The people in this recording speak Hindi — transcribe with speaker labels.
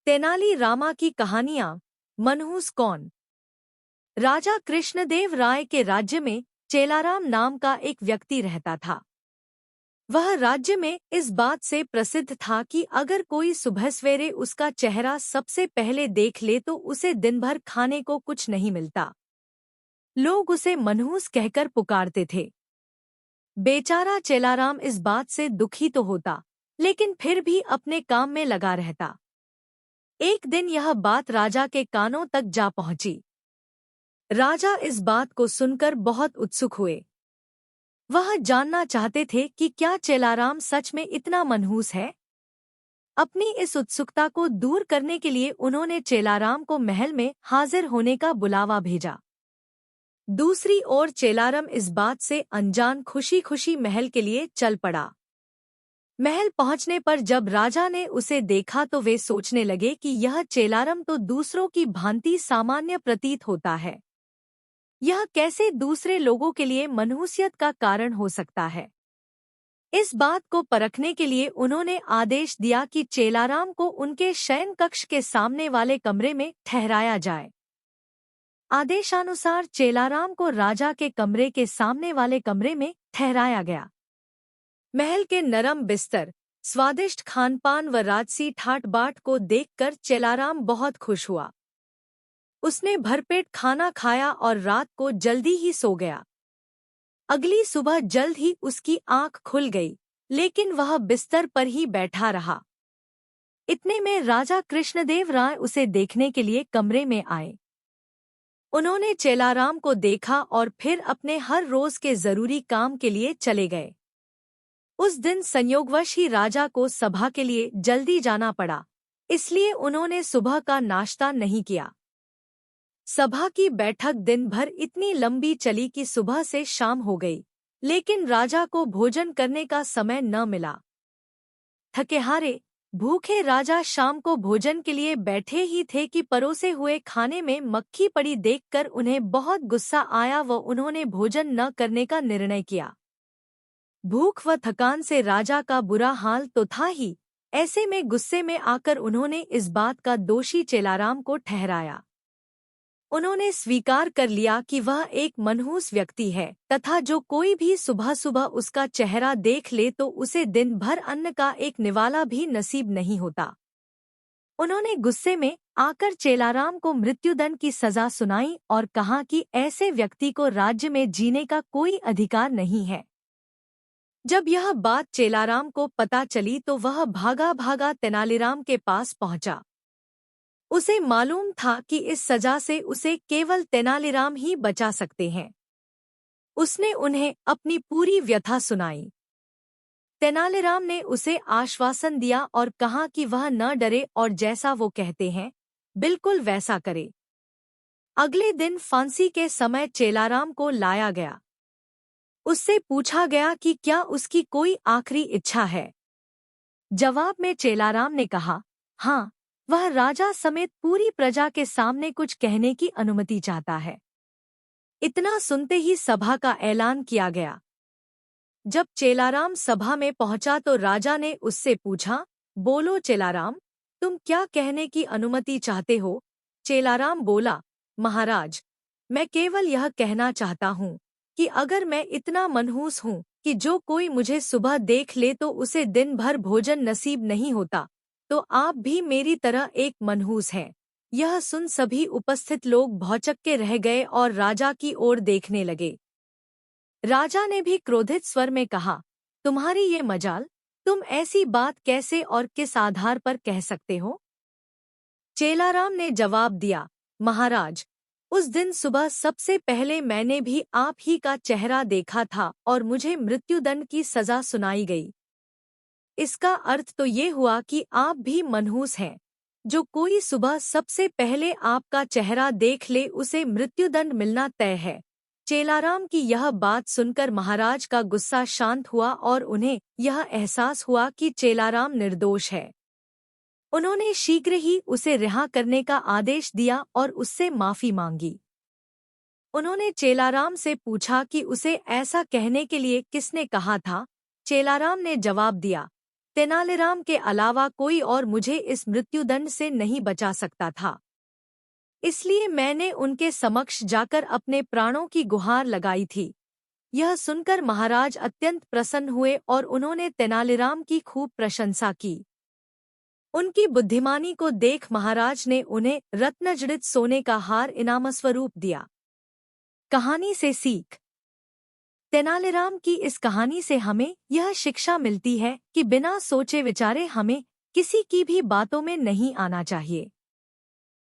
Speaker 1: तेनाली रामा की कहानियां। मनहूस कौन। राजा कृष्णदेव राय के राज्य में चेलाराम नाम का एक व्यक्ति रहता था। वह राज्य में इस बात से प्रसिद्ध था कि अगर कोई सुबह सवेरे उसका चेहरा सबसे पहले देख ले तो उसे दिन भर खाने को कुछ नहीं मिलता। लोग उसे मनहूस कहकर पुकारते थे। बेचारा चेलाराम इस बात से दुखी तो होता, लेकिन फिर भी अपने काम में लगा रहता। एक दिन यह बात राजा के कानों तक जा पहुंची। राजा इस बात को सुनकर बहुत उत्सुक हुए। वह जानना चाहते थे कि क्या चेलाराम सच में इतना मनहूस है। अपनी इस उत्सुकता को दूर करने के लिए उन्होंने चेलाराम को महल में हाजिर होने का बुलावा भेजा। दूसरी ओर चेलाराम इस बात से अनजान खुशी खुशी महल के लिए चल पड़ा। महल पहुंचने पर जब राजा ने उसे देखा तो वे सोचने लगे कि यह चेलाराम तो दूसरों की भांति सामान्य प्रतीत होता है। यह कैसे दूसरे लोगों के लिए मनहूसियत का कारण हो सकता है। इस बात को परखने के लिए उन्होंने आदेश दिया कि चेलाराम को उनके शयन कक्ष के सामने वाले कमरे में ठहराया जाए। आदेशानुसार चेलाराम को राजा के कमरे के सामने वाले कमरे में ठहराया गया। महल के नरम बिस्तर, स्वादिष्ट खानपान व राजसी ठाट बाट को देखकर चेलाराम बहुत खुश हुआ। उसने भरपेट खाना खाया और रात को जल्दी ही सो गया। अगली सुबह जल्द ही उसकी आंख खुल गई, लेकिन वह बिस्तर पर ही बैठा रहा। इतने में राजा कृष्णदेव राय उसे देखने के लिए कमरे में आए। उन्होंने चेलाराम को देखा और फिर अपने हर रोज के जरूरी काम के लिए चले गए। उस दिन संयोगवश ही राजा को सभा के लिए जल्दी जाना पड़ा, इसलिए उन्होंने सुबह का नाश्ता नहीं किया। सभा की बैठक दिन भर इतनी लंबी चली कि सुबह से शाम हो गई, लेकिन राजा को भोजन करने का समय न मिला। थकेहारे भूखे राजा शाम को भोजन के लिए बैठे ही थे कि परोसे हुए खाने में मक्खी पड़ी देखकर उन्हें बहुत गुस्सा आया व उन्होंने भोजन न करने का निर्णय किया। भूख व थकान से राजा का बुरा हाल तो था ही, ऐसे में गुस्से में आकर उन्होंने इस बात का दोषी चेलाराम को ठहराया। उन्होंने स्वीकार कर लिया कि वह एक मनहूस व्यक्ति है तथा जो कोई भी सुबह सुबह उसका चेहरा देख ले तो उसे दिन भर अन्न का एक निवाला भी नसीब नहीं होता। उन्होंने गुस्से में आकर चेलाराम को मृत्युदंड की सजा सुनाई और कहा कि ऐसे व्यक्ति को राज्य में जीने का कोई अधिकार नहीं है। जब यह बात चेलाराम को पता चली तो वह भागा भागा तेनालीराम के पास पहुंचा। उसे मालूम था कि इस सजा से उसे केवल तेनालीराम ही बचा सकते हैं। उसने उन्हें अपनी पूरी व्यथा सुनाई। तेनालीराम ने उसे आश्वासन दिया और कहा कि वह न डरे और जैसा वो कहते हैं बिल्कुल वैसा करे। अगले दिन फांसी के समय चेलाराम को लाया गया। उससे पूछा गया कि क्या उसकी कोई आखिरी इच्छा है। जवाब में चेलाराम ने कहा, हाँ, वह राजा समेत पूरी प्रजा के सामने कुछ कहने की अनुमति चाहता है। इतना सुनते ही सभा का ऐलान किया गया। जब चेलाराम सभा में पहुंचा तो राजा ने उससे पूछा, बोलो चेलाराम, तुम क्या कहने की अनुमति चाहते हो। चेलाराम बोला, महाराज, मैं केवल यह कहना चाहता हूँ कि अगर मैं इतना मनहूस हूँ कि जो कोई मुझे सुबह देख ले तो उसे दिन भर भोजन नसीब नहीं होता, तो आप भी मेरी तरह एक मनहूस हैं। यह सुन सभी उपस्थित लोग भौचक्के रह गए और राजा की ओर देखने लगे। राजा ने भी क्रोधित स्वर में कहा, तुम्हारी ये मजाल, तुम ऐसी बात कैसे और किस आधार पर कह सकते हो। चेलाराम ने जवाब दिया, महाराज, उस दिन सुबह सबसे पहले मैंने भी आप ही का चेहरा देखा था और मुझे मृत्युदंड की सजा सुनाई गई। इसका अर्थ तो ये हुआ कि आप भी मनहूस हैं। जो कोई सुबह सबसे पहले आपका चेहरा देख ले उसे मृत्युदंड मिलना तय है। चेलाराम की यह बात सुनकर महाराज का गुस्सा शांत हुआ और उन्हें यह एहसास हुआ कि चेलाराम निर्दोष है। उन्होंने शीघ्र ही उसे रिहा करने का आदेश दिया और उससे माफी मांगी। उन्होंने चेलाराम से पूछा कि उसे ऐसा कहने के लिए किसने कहा था। चेलाराम ने जवाब दिया, तेनालीराम के अलावा कोई और मुझे इस मृत्युदंड से नहीं बचा सकता था। इसलिए मैंने उनके समक्ष जाकर अपने प्राणों की गुहार लगाई थी। यह सुनकर महाराज अत्यंत प्रसन्न हुए और उन्होंने तेनालीराम की खूब प्रशंसा की। उनकी बुद्धिमानी को देख महाराज ने उन्हें रत्नजड़ित सोने का हार इनामस्वरूप दिया। कहानी से सीख। तेनालीराम की इस कहानी से हमें यह शिक्षा मिलती है कि बिना सोचे विचारे हमें किसी की भी बातों में नहीं आना चाहिए।